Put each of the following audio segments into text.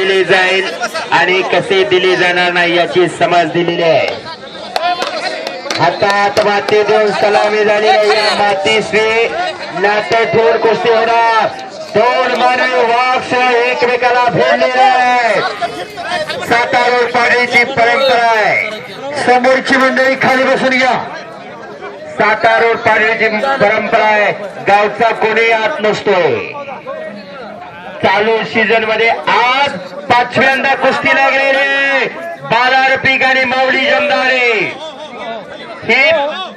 दिली जाईल आणि कसे दिली जाणार नाही याची समज दिलेली आहे. हातात माती देऊन सलामी झाली आहे. मातीशी नातं ठेवून कुस्ती होणार. दोन मानव वाक्ष एकमेकाला भिडलेले आहे. सातारा पाडीची परंपरा आहे. समोरची मंडळी खाली बसून घ्या. सातारा पाडीची परंपरा आहे. गावचा कोणी आत नसतोय. चालू सीझन मध्ये आज 5व्यांदा कुस्ती लागलेली. बालार पीक आणि माऊली जमदारे हे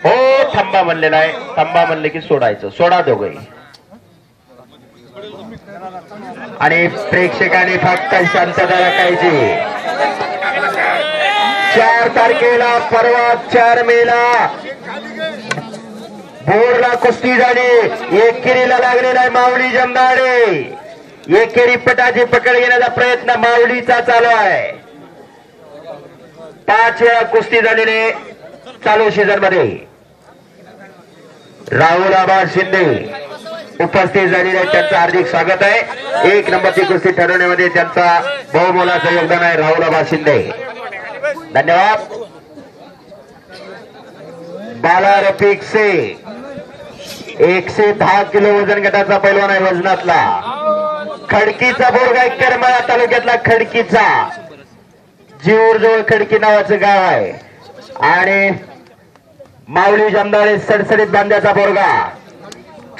हो थांबा म्हणलेला आहे. थांबा म्हणले की सोडायचं. सोडा दोघंही. आणि प्रेक्षकांनी फक्त शांतता राखायची. 4 तारखेला परवा 4 मेला बोरला कुस्ती झाली. एकेरीला लागलेला आहे माऊली जमदारे. एकेरी पटाची पकड घेण्याचा प्रयत्न माऊलीचा चालू आहे. 5 वेळा कुस्ती झालेले चालू सीझन मध्ये. राहुल आबा शिंदे उपस्थित झालेले आहेत. त्यांचं हार्दिक स्वागत आहे. 1 नंबरची कुस्ती ठरवण्यामध्ये त्यांचा बहुमोलाचं योगदान आहे राहुल आबा शिंदे. धन्यवाद. बाला रफिक से 110 किलो वजन गटाचा पैलवान आहे. वजनातला खडकीचा बोरगाव करमाळा तालुक्यातला खडकीचा जीवर जवळ खडकी नावाचं गाव आहे. आणि माऊली जमदारे सडसडीत बांध्याचा बोरगा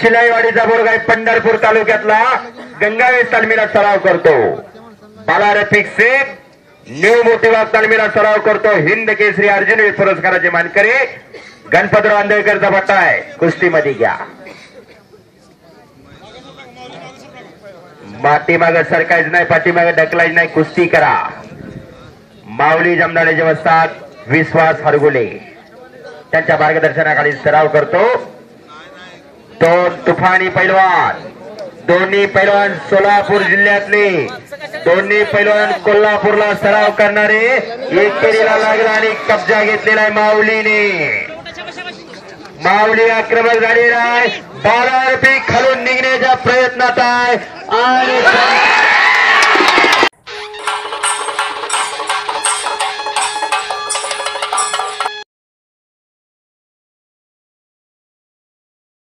चिलाईवाडीचा बोरगा आहे. पंढरपूर तालुक्यातला गंगावेस तालमीला सराव करतो. बाला रफिक शेख न्यू मोठेबाग तालमीला सराव करतो. हिंद केसरी अर्जुन पुरस्काराचे मानकरी गणपतराव आंधळकरचा पट्टा आहे. कुस्तीमध्ये घ्या. पाठीमागे सरकायचं नाही. पाठीमागे ढकलायचं नाही. कुस्ती करा. माऊली जमदारेचे वस्ताद विश्वास हरगुले त्यांच्या मार्गदर्शनाखाली सराव करतो. 2 तुफानी पैलवान. दोन्ही पैलवान सोलापूर जिल्ह्यातले. दोन्ही पैलवान कोल्हापूरला सराव करणारे. एकेरीला लागला आणि कब्जा घेतलेला आहे माऊलीने. माऊली आक्रमक झालेला आहे. बाला रफिक खालून निघण्याच्या प्रयत्नात आहे आणि